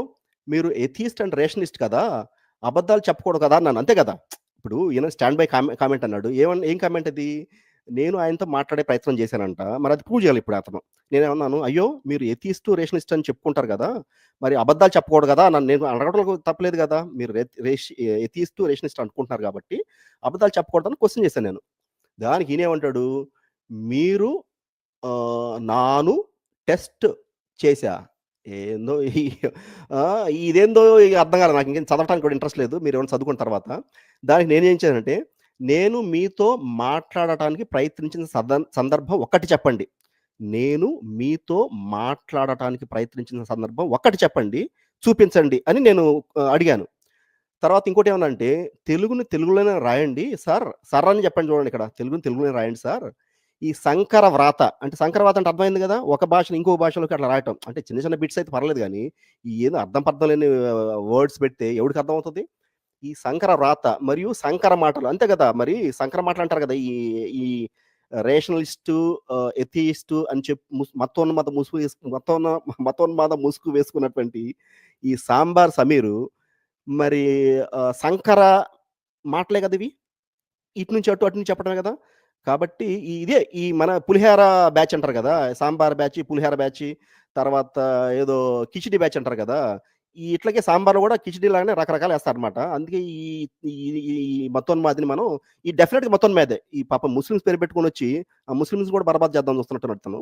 మీరు ఎథియిస్ట్ అండ్ రేషనలిస్ట్ కదా! అబద్ధాలు చెప్పకూడదు కదా అన్నాను. అంతే కదా! ఇప్పుడు ఈయన స్టాండ్ బై కామెంట్ అన్నాడు. ఏం కామెంట్ అది? నేను ఆయనతో మాట్లాడే ప్రయత్నం చేశానంట. మరి అది ప్రూవ్ చేయాలి ఇప్పుడు అతను. నేనేమన్నాను, అయ్యో మీరు ఎథియిస్ట్, రేషనలిస్ట్ అని చెప్పుకుంటారు కదా! మరి అబద్ధాలు చెప్పకూడదు కదా అన్నాను. నేను అడగడంలో తప్పులేదు కదా! మీరు ఎథియిస్ట్, రేషనలిస్ట్ అనుకుంటున్నారు కాబట్టి అబద్ధాలు చెప్పకూడదని క్వెషన్ చేశాను నేను. దానికి ఈయనేమంటాడు, మీరు నాను టెస్ట్ చేశా. ఏందో ఇదేందో అర్థం కాలేదు నాకు. ఇంకేం చదవటానికి కూడా ఇంట్రెస్ట్ లేదు. మీరేమన్నా చదువుకున్న తర్వాత. దానికి నేనేం చేశానంటే, నేను మీతో మాట్లాడటానికి ప్రయత్నించిన సందర్భం ఒక్కటి చెప్పండి. నేను మీతో మాట్లాడటానికి ప్రయత్నించిన సందర్భం ఒక్కటి చెప్పండి, చూపించండి అని నేను అడిగాను. తర్వాత ఇంకోటేమన్నా అంటే, తెలుగుని తెలుగులోనే రాయండి సార్. సార్ అని చెప్పండి చూడండి ఇక్కడ. తెలుగుని తెలుగులోనే రాయండి సార్. ఈ సంకర వ్రాత అంటే అంటే అర్థమైంది కదా! ఒక భాషను ఇంకో భాషలోకి అట్లా రాయటం. అంటే చిన్న చిన్న బిట్స్ అయితే పర్లేదు గానీ, ఏదో అర్థం పర్థం లేని వర్డ్స్ పెడితే ఎవడికి అర్థమవుతది? ఈ సంకర వ్రాత మరియు సంకర మాటలు అంతే కదా! మరి సంకర మాటలు అంటారు కదా! ఈ ఈ రేషనలిస్టు, ఎథియిస్టు అని మతోన్మాద ముసుగు మతోన్మాద ముసుగు వేసుకున్నటువంటి ఈ సాంబార్ సమీరు మరి సంకర మాటలే కదా ఇవి. ఇటు నుంచి అటు, అటు నుంచి చెప్పడమే కదా! కాబట్టి ఇదే ఈ మన పులిహార బ్యాచ్ అంటారు కదా! సాంబార్ బ్యాచ్, పులిహార బ్యాచ్, తర్వాత ఏదో కిచిడి బ్యాచ్ అంటారు కదా! ఇట్లాగే సాంబార్‌లో కూడా కిచిడి లాగానే రకరకాలు ఏస్తారనమాట. అందుకే ఈ ఈ ఈ మతోన్మాదిని మనం డెఫినిట్‌గా మతోన్మాదే. ఈ పాపం ముస్లిమ్స్ పేరు పెట్టుకొనొచ్చి, ఆ ముస్లిమ్స్ కూడా బర్బాద్ చేద్దాం చూస్తున్నట్టున్నాడు తను.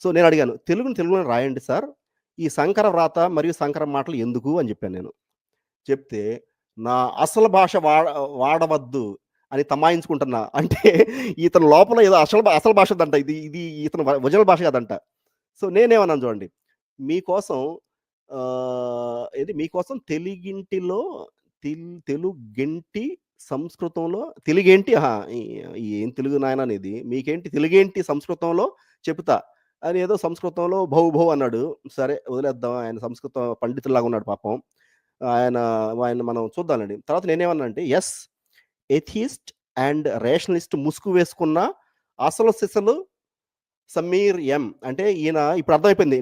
సో నేను అడిగాను, తెలుగులోనే రాయండి సార్. ఈ సంకర వ్రాత మరియు సంకర మాటలు ఎందుకు అని చెప్పాను నేను. చెప్తే నా అసలు భాష వాడవద్దు అని తమాయించుకుంటున్నా. అంటే ఇతని లోపల ఏదో అసలు భాష దంట. ఇది ఇతని ఒరిజినల్ భాష కాదంట. సో నేనేమన్నాను చూడండి, మీకోసం మీకోసం తెలుగింటిలో తెలుగెంటి సంస్కృతంలో తెలుగేంటి ఏం తెలుగు నాయన అనేది, మీకేంటి తెలుగేంటి సంస్కృతంలో చెప్తా అని ఏదో సంస్కృతంలో భౌ భౌ అన్నాడు. సరే వదిలేద్దాం, ఆయన సంస్కృత పండితుల్లాగా ఉన్నాడు పాపం. ఆయన మనం చూద్దామండి. తర్వాత నేనేమన్నా అంటే, ఎస్, ఎథియిస్ట్ అండ్ రేషనలిస్ట్ ముసుగు వేసుకున్న అసలు సిసలు సమీర్ ఎం. అంటే ఈయన ఇప్పుడు అర్థమైపోయింది.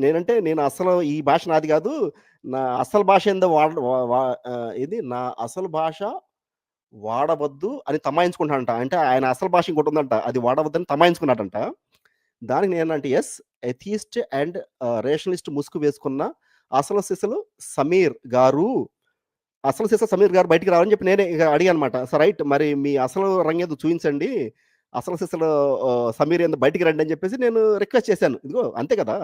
నేను అసలు ఈ భాష నాది కాదు, నా అసలు భాష ఏందో నా అసలు భాష వాడవద్దు అని తమాయించుకుంటాడంట. అంటే ఆయన అసలు భాష ఇంకోటి ఉందంట, అది వాడవద్దని తమాయించుకున్నాడంట. దానికి నేనంటే ఎస్, ఎథియిస్ట్ అండ్ రేషనలిస్ట్ ముసుగు వేసుకున్న అసలు సిసలు సమీర్ గారు బయటికి రావాలని చెప్పి నేనే ఇక అడిగానమాట. సార్ రైట్, మరి మీ అసలు రంగేదో చూపించండి, అసలు సిసలు సమీర్ ఏందో బయటికి రండి అని చెప్పేసి నేను రిక్వెస్ట్ చేశాను. ఇదిగో అంతే కదా,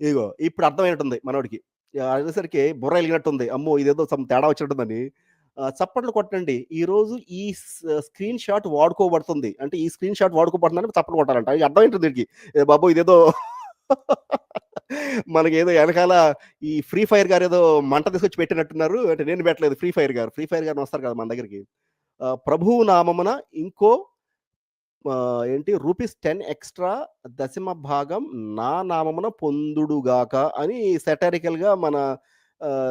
ఇదిగో ఇప్పుడు అర్థమైనట్టుంది మనోడికి. అదేసరికి బుర్ర వెలిగినట్టుంది. అమ్మో ఇదేదో తేడా వచ్చినట్టుందని. చప్పట్లు కొట్టండి, ఈరోజు ఈ స్క్రీన్ షాట్ వాడుకోబడుతుంది అంటే, ఈ స్క్రీన్ షాట్ వాడుకోబడుతుందని చప్పట్లు కొట్టాలంట. అర్థమైంటుంది దీనికి. బాబు ఇదేదో మనకేదో వెనకాల ఈ ఫ్రీ ఫైర్ గారు ఏదో మంట తీసుకొచ్చి పెట్టినట్టున్నారు. అంటే నేను పెట్టలేదు, ఫ్రీ ఫైర్ గారు వస్తారు కదా మన దగ్గరికి. ప్రభువు నామమున ఇంకో ₹10 ఎక్స్ట్రా దశమ భాగం నా నామమున పొందుడుగాక అని సెటారికల్ గా మన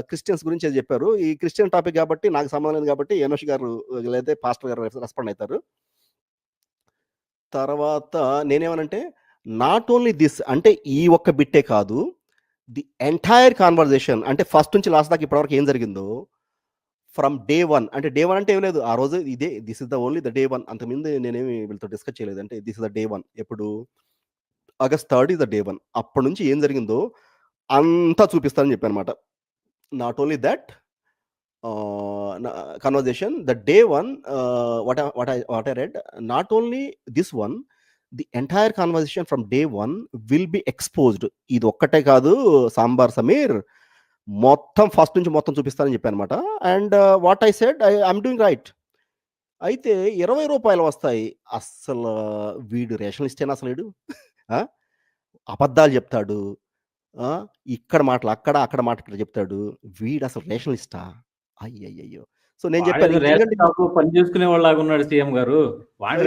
క్రిస్టియన్స్ గురించి అది చెప్పారు. ఈ క్రిస్టియన్ టాపిక్ కాబట్టి నాకు సంబంధం లేదు కాబట్టి యనోష్ గారు లేదా పాస్టర్ గారు రెస్పాండ్ అవుతారు. తర్వాత నేనేమనంటే, నాట్ ఓన్లీ దిస్, అంటే ఈ ఒక్క బిట్టే కాదు, ది ఎంటైర్ కాన్వర్జేషన్ అంటే ఫస్ట్ నుంచి లాస్ట్ దాకా ఇప్పటివరకు ఏం జరిగిందో ఫ్రమ్ డే 1. అంటే డే 1 అంటే ఏం లేదు, ఆ రోజు ఇదే, this is the only the day 1. అంతకుముందు నేనేమి వీళ్ళతో డిస్కస్ చేయలేదు. అంటే దిస్ ఇస్ ద డే 1. ఎప్పుడు ఆగస్ట్ 3 ఇస్ ద డే 1. అప్పటి నుంచి ఏం జరిగిందో అంతా చూపిస్తానని చెప్పానమాట. Not only that conversation, the day 1, what I read, not only this one, the entire conversation from day 1 will be exposed. ఇది ఒక్కటే కాదు సాంబార్ సమీర్, మొత్తం ఫస్ట్ నుంచి మొత్తం చూపిస్తానని చెప్పానమాట. And what I said, I'm doing right. అయితే ₹20 వస్తాయి. అస్సలు వీడు రేషనలిస్టేనా అసలు వీడు? అబద్ధాలు చెప్తాడు, ఇక్కడ మాటలు అక్కడ మాట ఇక్కడ చెప్తాడు. వీడు అసలు రేషనలిస్టా? అయ్యయ్యో! సో నేను చెప్పాను, పని చేసుకునే వాళ్ళగా ఉన్నాడు సీఎం గారు. వాడు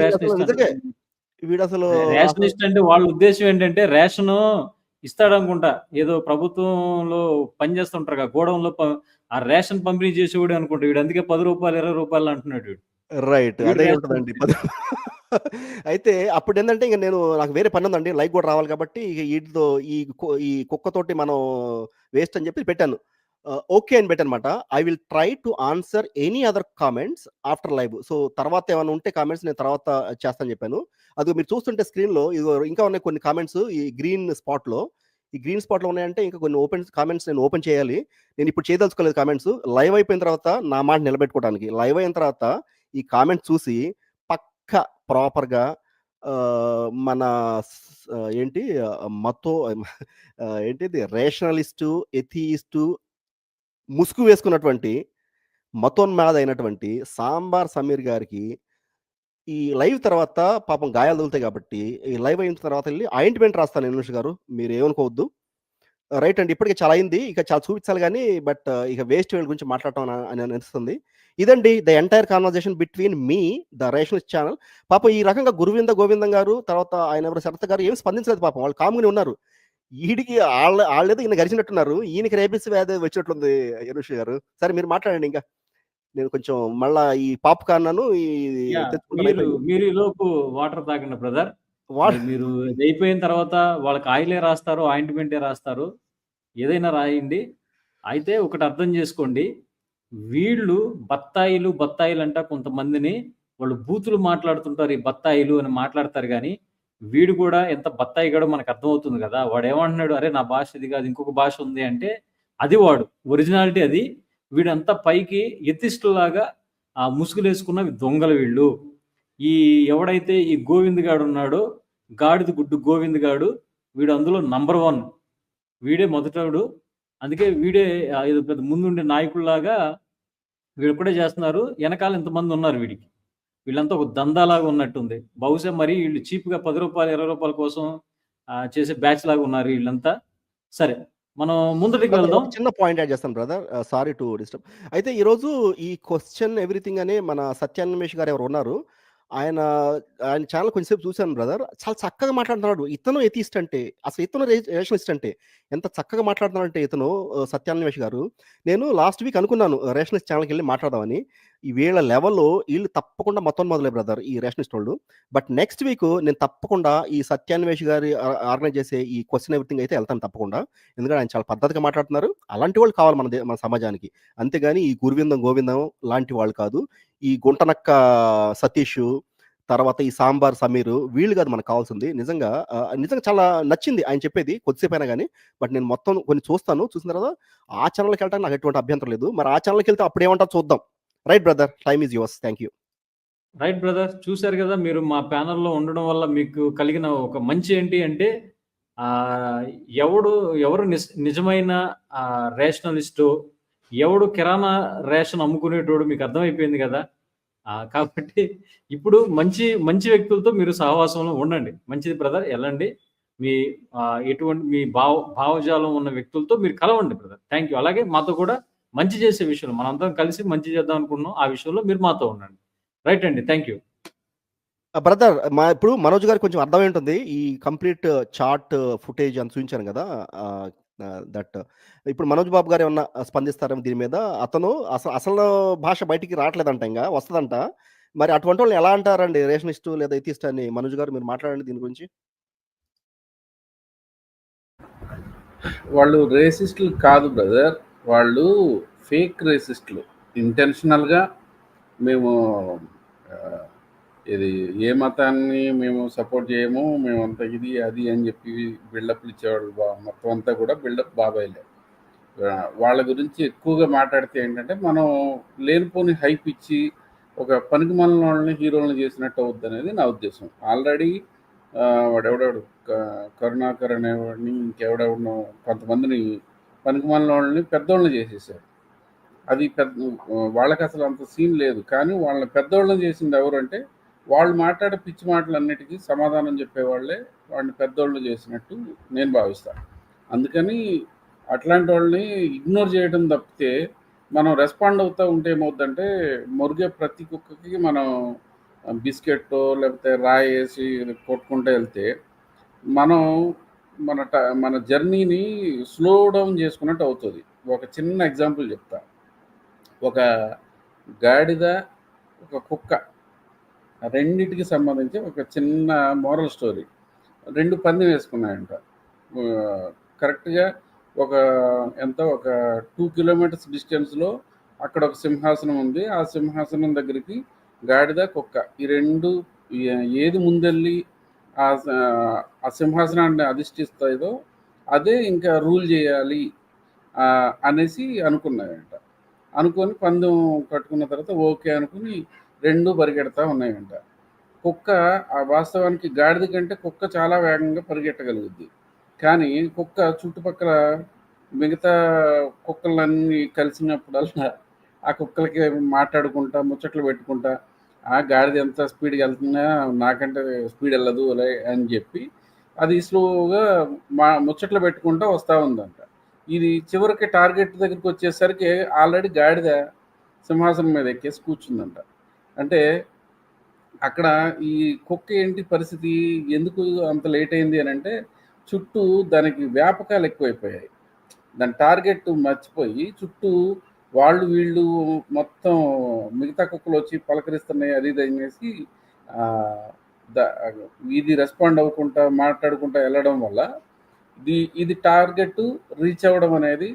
వీడసలు రేషనిస్ట్ అంటే వాళ్ళ ఉద్దేశం ఏంటంటే, రేషన్ ఇస్తాడనుకుంటా. ఏదో ప్రభుత్వంలో పని చేస్తుంటారు కదా, గోడౌన్లో ఆ రేషన్ పంపిణీ చేసేవాడు అనుకుంటా వీడు. అందుకే ₹10 ₹20 అంటున్నాడు వీడు. రైట్, అదే ఉంటుందండి. అయితే అప్పుడు ఏంటంటే, ఇంక నాకు వేరే పని ఉందండి, లైక్ కూడా రావాలి కాబట్టి వీటితో ఈ కుక్కతోటి మనం వేస్ట్ అని చెప్పి పెట్టాను. ఓకే అని పెట్టనమాట. I will try to answer any other comments after live. So తర్వాత ఏమైనా ఉంటే కామెంట్స్ నేను తర్వాత చేస్తాను చెప్పాను. అది మీరు చూస్తుంటే స్క్రీన్లో ఇంకా ఉన్నాయి కొన్ని కామెంట్స్ ఈ గ్రీన్ స్పాట్లో ఉన్నాయంటే, ఇంకా కొన్ని కామెంట్స్ నేను ఓపెన్ చేయాలి. నేను ఇప్పుడు చేయదలుచుకోలేదు కామెంట్స్. లైవ్ అయిపోయిన తర్వాత నా మాట నిలబెట్టుకోవడానికి, లైవ్ అయిన తర్వాత ఈ కామెంట్స్ చూసి పక్క ప్రాపర్గా మన ఏంటిది రేషనలిస్టు, ఎథియిస్టు ముసుగు వేసుకున్నటువంటి మతోన్మాద అయినటువంటి సాంబార్ సమీర్ గారికి ఈ లైవ్ తర్వాత పాపం గాయాలు తగులుతాయి కాబట్టి, ఈ లైవ్ అయిన తర్వాత వెళ్ళి ఆయింట్మెంట్ రాస్తాను యనోష్ గారు, మీరు ఏమనుకోవద్దు. రైట్ అండి, ఇప్పటికే చాలా అయింది, ఇక చాలా చూపించాలి కానీ, బట్ ఇక వేస్ట్ వీళ్ళ గురించి మాట్లాడటం అని అనిపిస్తుంది. ఇదండి the entire conversation between me the rationalist channel. పాపం ఈ రకంగా గోవిందం గారు, తర్వాత ఆయన ఎవరు శరత్ గారు ఏం స్పందించలేదు పాపం, వాళ్ళు కామ్గానే ఉన్నారు. ఈడికి వాళ్ళేదో ఈయన గరిచినట్టున్నారు, ఈయనకి రేబిస్ వ్యాధి వచ్చినట్లుంది యనోష్ గారు. సరే మీరు మాట్లాడండి ఇంకా. నేను కొంచెం మళ్ళా ఈ పాప్కార్న్ యాహ్! తెచ్చుకుంటాను అయిపోయింది. మీరు ఈలోపు వాటర్ తాగండి బ్రదర్. వాట్ మీరు ఇది అయిపోయిన తర్వాత వాళ్ళకి ఆయిలే రాస్తారు, ఆయింట్‌మెంటే రాస్తారు. ఏదైనా రాయండి. అయితే ఒకటి అర్థం చేసుకోండి. వీళ్ళు బత్తాయిలంట కొంతమందిని వాళ్ళు బూతులు మాట్లాడుతుంటారు. ఈ బత్తాయిలు అని మాట్లాడతారు గానీ, వీడు కూడా ఎంత బత్తాయిగాడో మనకు అర్థమవుతుంది గదా! వాడేమంటున్నాడు, "అరే! నా భాష ఇది గాదు. ఇంకొక భాష ఉంది" అంటే అది వాడు. ఒరిజినాలిటీ అది. వీడంతా పైకి ఎథిస్ట్‌లాగా ముసుగులేసుకున్న దొంగలు వీళ్ళు. ఈ ఎవడైతే ఈ గోవింద్ గాడున్నాడో, గాడిద గుడ్డు గోవింద్ గాడు, వీడు అందులో నంబర్ 1. వీడే మొదటోడు. అందుకే వీడే ఏదో పెద్ద ముందుండే నాయకుల్లాగా వీడొక్కడే చేస్తున్నారు. ఎనకాల ఇంతమందున్నారు వీడికి. వీళ్ళంతా ఒక దందాలాగా ఉన్నట్టుంది. బహుశా మరి ఈళ్ళు చీప్‌గా రూ. 10, రూ. 20 కోసం చేసే బ్యాచ్ లాగా ఉన్నారు ఈళ్ళంతా. సరే. మనం ముందటికి బ్రదర్ వెళ్దాం. ఒక చిన్న పాయింట్ యాడ్ చేస్తాను బ్రదర్. Sorry to disturb. అయితే ఈరోజు ఈ క్వెషన్ ఎవ్రీథింగ్ అనే మన సత్యాన్వేష్ గారు ఎవరో ఉన్నారు. ఆయన ఆయన ఛానెల్ కొంచెంసేపు చూసాను బ్రదర్. చాలా చక్కగా మాట్లాడుతున్నాడు. ఇతను ఎథిస్ట్ అంటే, అసలు ఇతను రేషనలిస్ట్ అంటే ఎంత చక్కగా మాట్లాడుతున్నాడంటే ఇతను సత్యాన్వేష్ గారు. నేను లాస్ట్ వీక్ అనుకున్నాను రేషనలిస్ట్ ఛానెల్‌కెళ్ళి మాట్లాడదామని. ఈ వీళ్ళ లెవెల్‌లో ఈళ్ళు తప్పకుండా మొదలే బ్రదర్ ఈ రేషనలిస్టోళ్ళు. బట్ నెక్స్ట్ వీక్ నేను తప్పకుండా ఈ సత్యాన్వేష్ గారి ఆర్గనైజ్ చేసే ఈ క్వెషన్ ఎవ్రీథింగ్ అయితే ఎళ్తాను తప్పకుండా. ఎందుకంటే ఆయన చాలా పద్ధతిగా మాట్లాడుతున్నారు. అలాంటి వాళ్ళు కావాలి మన సమాజానికి. అంతేగాని ఈ గోవిందం లాంటి వాళ్ళు కాదు. ఈ గుంటనక్క సతీషు, తర్వాత ఈ సాంబార్ సమీరు వీళ్ళు కాదు మనకు కావాల్సింది. నిజంగా చాలా నచ్చింది ఆయన చెప్పేది కొద్దిసేపైనా గాని. బట్ నేను మొత్తం కొన్ని చూస్తాను. చూసిన తర్వాత ఆ ఛానెల్‌కెళ్ళడానికి నాకు ఎటువంటి అభ్యంతరం లేదు. మరి ఆ ఛానెల్‌కెళ్తే అప్పుడేమంటారో చూద్దాం. Right brother. Time is yours. Thank you. Right brother. చూసారు గదా! మీరు మా ప్యానెల్‌లో ఉండడం వల్ల మీకు కలిగిన ఒక మంచి ఏంటి అంటే ఆహ్, ఎవరు నిజమైన రేషనలిస్టో, ఎవడు కిరాణా రేషన్ అమ్ముకునేటోడు మీకు అర్థమైపోయింది గదా! కాబట్టి ఇప్పుడు మంచి వ్యక్తులతో మీరు సహవాసంలో ఉండండి. మంచిది బ్రదర్ ఎళ్ళండి. మీ ఎటువంటి మీ భావజాలం ఉన్న వ్యక్తులతో మీరు కలవండి బ్రదర్. Thank you. అలాగే మాతో కూడా మంచి చేసే విషయంలో మనందరం కలిసి మంచి చేద్దాం అనుకుంటున్నాం. ఆ విషయంలో మీరు మాతో ఉండండి. రైట్ అండి. Thank you. బ్రదర్ ఇప్పుడు మనోజ్ గారికి కొంచెం అర్థమై ఉంటుంది. ఈ కంప్లీట్ చార్ట్ ఫుటేజ్ అంత చూయించాను గదా! ఆహ్, దట్ ఇప్పుడు మనోజ్ బాబు గారు ఏమన్నా స్పందిస్తారేమో దీని మీద. అతను అసలు భాష బయటికి రావట్లేదంట వస్తదంట. మరి అటువంటోళ్ళని ఎలా అంటారండి? రేషనిస్టు లేదా ఎథిస్ట్ అని మనోజ్ గారు మీరు మాట్లాడండి దీని గురించి. వాళ్ళు రేసిస్టులు కాదు బ్రదర్. వాళ్ళు ఫేక్ రేసిస్టులు. ఇంటెన్షనల్‌గా మేము ఇది ఏ మతాన్ని మేము సపోర్ట్ చేయము. మేమంతా ఇది, అది అని చెప్పి బిల్డప్‌లు ఇచ్చేవాళ్ళు మొత్తం అంతా కూడా బిల్డప్ బాబాయిలే. వాళ్ళ గురించి ఎక్కువగా మాట్లాడితే ఏంటంటే, మనం లేనిపోని హైప్ ఇచ్చి, ఒక పనికిమాలినోళ్ళని హీరోలని చేసినట్టు అవుద్దనేది నా ఉద్దేశం. ఆల్రెడీ వాడెవడాడు కరుణాకర్ అనేవాడిని, ఇంకెవడెవడనో కొంతమందిని పనికిమాలినోళ్ళని పెద్దోళ్ళని చేసేసారు. అది వాళ్ళకసలు అంత సీన్ లేదు. కానీ వాళ్ళని పెద్దోళ్ళని చేసింది ఎవరంటే, వాళ్ళు మాట్లాడే పిచ్చి మాటలన్నిటికీ సమాధానం చెప్పేవాళ్ళే వాళ్ళని పెద్దోళ్ళు చేసినట్టు నేను భావిస్తాను. అందుకని అట్లాంటి వాళ్ళని ఇగ్నోర్ చేయడం తప్పితే, మనం రెస్పాండ్ అవుతూ ఉంటే ఏమవుద్దంటే, మొరిగే ప్రతి కుక్కకి మనం బిస్కెట్టో లేకపోతే రాయేసి కొట్టుకుంటూ వెళ్తే, మనం మన జర్నీని స్లో డౌన్ చేసుకున్నట్టు అవుతుంది. ఒక చిన్న ఎగ్జాంపుల్ చెప్తా. ఒక గాడిద, ఒక కుక్క రెండిటికి సంబంధించి ఒక చిన్న మోరల్ స్టోరీ. 2 పందెం వేసుకున్నాయంట. కరెక్ట్‌గా ఒక 2 కిలోమీటర్స్ డిస్టెన్స్‌లో అక్కడ ఒక సింహాసనం ఉంది. ఆ సింహాసనం దగ్గరికి గాడిద, కుక్క ఈ 2 ఏది ముందెళ్ళి ఆ సింహాసనాన్ని అధిష్టిస్తాయో అదే ఇంకా రూల్ చేయాలి అనేసి అనుకున్నాయంట. అనుకొని పందెం కట్టుకున్న తర్వాత ఓకే అనుకుని 2 పరిగెడతా ఉన్నాయంట. కుక్క వాస్తవానికి గాడిద కంటే కుక్క చాలా వేగంగా పరిగెట్టగలుగుద్ది. కానీ కుక్క చుట్టుపక్కల మిగతా కుక్కలన్నీ కలిసినప్పుడల్లా ఆ కుక్కలకి మాట్లాడుకుంటా, ముచ్చట్లు పెట్టుకుంటా, గాడిద ఎంత స్పీడ్‌గా వెళ్తున్నా నాకంటే స్పీడ్ వెళ్ళదు అని చెప్పి అది స్లోగా ముచ్చట్లు పెట్టుకుంటా వస్తూ ఉందంట. ఇది చివరికి టార్గెట్ దగ్గరికి వచ్చేసరికి ఆల్రెడీ గాడిద సింహాసనం మీద ఎక్కేసి కూర్చుందంట. అంటే అక్కడ ఈ కుక్క ఏంటి పరిస్థితి, ఎందుకు అంత లేట్ అయింది అని అంటే, చుట్టూ దానికి వ్యాపకాలు ఎక్కువైపోయాయి. దాని టార్గెట్ మర్చిపోయి చుట్టూ వాళ్ళు వీళ్ళు మొత్తం మిగతా కుక్కలు వచ్చి పలకరిస్తున్నాయి అది ఇది అనేసి ఇది రెస్పాండ్ అవ్వకుండా మాట్లాడుకుంటా వెళ్ళడం వల్ల ఇది టార్గెట్ రీచ్ అవ్వడం అనేది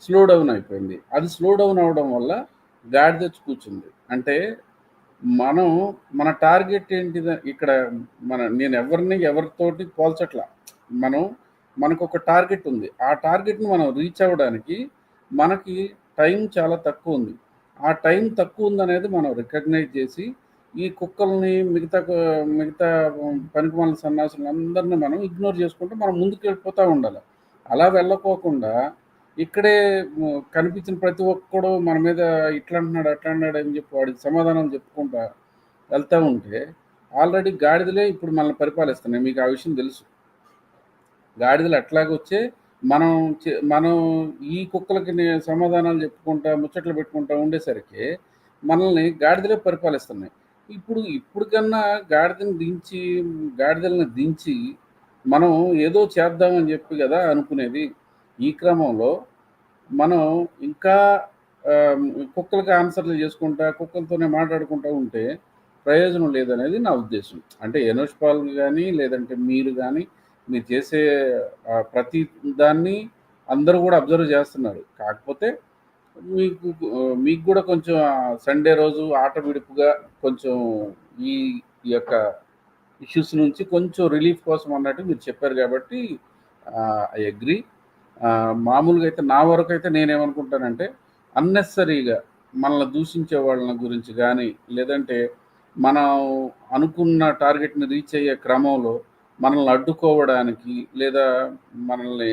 స్లో డౌన్ అయిపోయింది. అది స్లో డౌన్ అవ్వడం వల్ల గాడి తెచ్చి కూర్చుంది. అంటే మన టార్గెట్ ఏంటి ఇక్కడ? నేను ఎవరితోటి పోల్చట్లా. మనకు ఒక టార్గెట్ ఉంది. ఆ టార్గెట్ని మనం రీచ్ అవ్వడానికి మనకి టైం చాలా తక్కువ ఉంది. ఆ టైం తక్కువ ఉందనేది మనం రికగ్నైజ్ చేసి ఈ కుక్కల్ని మిగతా పనికిమాలిన సన్నాసులను అందరినీ మనం ఇగ్నోర్ చేసుకుంటూ మనం ముందుకు వెళ్ళిపోతూ ఉండాలి. అలా వెళ్ళకోకుండా ఇక్కడే కనిపించిన ప్రతి ఒక్కడు మన మీద ఇట్లా అంటున్నాడు అట్లా అన్నాడు అని చెప్పి వాడికి సమాధానం చెప్పుకుంటా వెళ్తూ ఉంటే ఆల్రెడీ గాడిదలే ఇప్పుడు మనల్ని పరిపాలిస్తున్నాయి. మీకు ఆ విషయం తెలుసు. గాడిదలు అట్లాగొచ్చే మనం ఈ కుక్కలకి సమాధానాలు చెప్పుకుంటా ముచ్చట్లు పెట్టుకుంటా ఉండేసరికి మనల్ని గాడిదలే పరిపాలిస్తున్నాయి. ఇప్పుడు కన్నా గాడిదలను దించి మనం ఏదో చేద్దామని చెప్పి కదా అనుకునేది. ఈ క్రమంలో మనం ఇంకా కుక్కలకి ఆన్సర్లు చేసుకుంటా కుక్కలతోనే మాట్లాడుకుంటూ ఉంటే ప్రయోజనం లేదనేది నా ఉద్దేశం. అంటే ఎనోష్ పాల్ కానీ లేదంటే మీరు కానీ మీరు చేసే ప్రతి దాన్ని అందరూ కూడా అబ్జర్వ్ చేస్తున్నారు. కాకపోతే మీకు కూడా కొంచెం సండే రోజు ఆట విడుపుగా కొంచెం ఈ యొక్క ఇష్యూస్ నుంచి కొంచెం రిలీఫ్ కోసం అన్నట్టు మీరు చెప్పారు కాబట్టి ఐ అగ్రీ. మామూలుగా అయితే నా వరకు అయితే నేనేమనుకుంటానంటే అన్నెసరీగా మనల్ని దూషించే వాళ్ళ గురించి కానీ లేదంటే మనం అనుకున్న టార్గెట్ని రీచ్ అయ్యే క్రమంలో మనల్ని అడ్డుకోవడానికి లేదా మనల్ని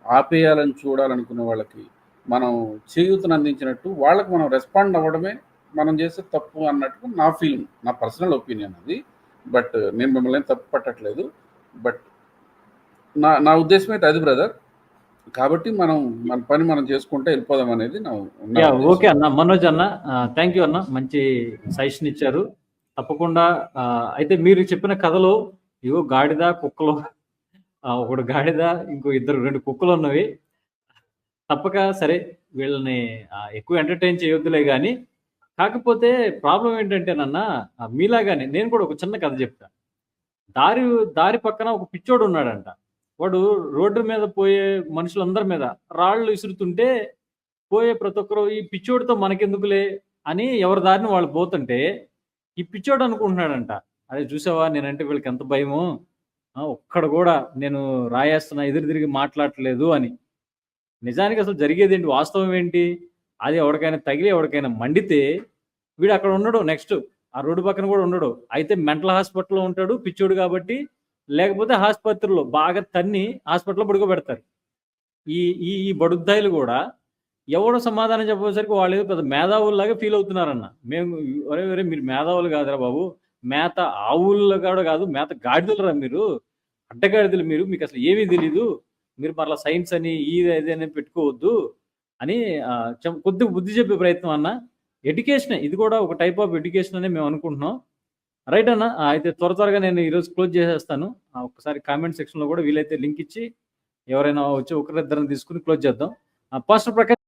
ఆపేయాలని చూడాలనుకునే వాళ్ళకి మనం చేయూతను అందించినట్టు వాళ్ళకి మనం రెస్పాండ్ అవ్వడమే మనం చేసే తప్పు అన్నట్టు నా ఫీలింగ్, నా పర్సనల్ ఒపీనియన్ అది. బట్ నేను మిమ్మల్ని తప్పు పట్టట్లేదు. బట్ నా ఉద్దేశం అయితే అది బ్రదర్. కాబట్టి మన పని మనం చేసుకుంటే వెళ్ళిపోదాం అనేది ఓకే అన్న. మనోజ్ అన్న, థ్యాంక్ యూ అన్న, మంచి సజెషన్ ఇచ్చారు. తప్పకుండా అయితే మీరు చెప్పిన కథలో ఇవో గాడిద కుక్కలు, ఒకడు గాడిద ఇంకో 2 కుక్కలు ఉన్నవి. తప్పక సరే వీళ్ళని ఎక్కువ ఎంటర్టైన్ చేయొద్దులే కానీ, కాకపోతే ప్రాబ్లం ఏంటంటేనన్నా మీలాగానే నేను కూడా ఒక చిన్న కథ చెప్తా. దారి పక్కన ఒక పిచ్చోడు ఉన్నాడంట. వాడు రోడ్డు మీద పోయే మనుషులందరి మీద రాళ్ళు విసురుతుంటే పోయే ప్రతి ఒక్కరు ఈ పిచ్చోడితో మనకెందుకులే అని ఎవరి దారిని వాళ్ళు పోతుంటే ఈ పిచ్చోడు అనుకుంటున్నాడంట, అదే చూసావా నేనంటే వీళ్ళకి ఎంత భయమో, ఒక్కడ కూడా నేను రాయేస్తున్నా ఎదురు తిరిగి మాట్లాడట్లేదు అని. నిజానికి అసలు జరిగేది ఏంటి, వాస్తవం ఏంటి? అది ఎవరికైనా తగిలి ఎవరికైనా మండితే వీడు అక్కడ ఉండడు, నెక్స్ట్ ఆ రోడ్డు పక్కన కూడా ఉండడు. అయితే మెంటల్ హాస్పిటల్లో ఉంటాడు పిచ్చోడు కాబట్టి, లేకపోతే ఆసుపత్రిలో బాగా తన్ని హాస్పిటల్లో పడుకోబెడతారు. ఈ బడుద్దాయిలు కూడా ఎవడో సమాధానం చెప్పేసరికి వాళ్ళు ఏదో పెద్ద మేధావుల్లాగా ఫీల్ అవుతున్నారన్న. మేము ఒరే మీరు మేధావులు కాదురా బాబు, మేత ఆవుల్లో కూడా కాదు, మేత గాడిదలురా మీరు, అడ్డగాడిదలు మీరు, మీకు అసలు ఏమీ తెలీదు, మీరు మరలా సైన్స్ అని ఇది అని పెట్టుకోవద్దు అని కొద్దిగా బుద్ధి చెప్పే ప్రయత్నం అన్న. ఎడ్యుకేషన్ ఇది కూడా ఒక టైప్ ఆఫ్ ఎడ్యుకేషన్ అని మేము అనుకుంటున్నాం. రైట్ అన్న. అయితే త్వరగా నేను ఈరోజు క్లోజ్ చేసేస్తాను. ఒకసారి కామెంట్ సెక్షన్లో కూడా వీలైతే లింక్ ఇచ్చి ఎవరైనా వచ్చి ఒకరిద్దరిని తీసుకుని క్లోజ్ చేద్దాం. పాస్టర్ ప్రకాష్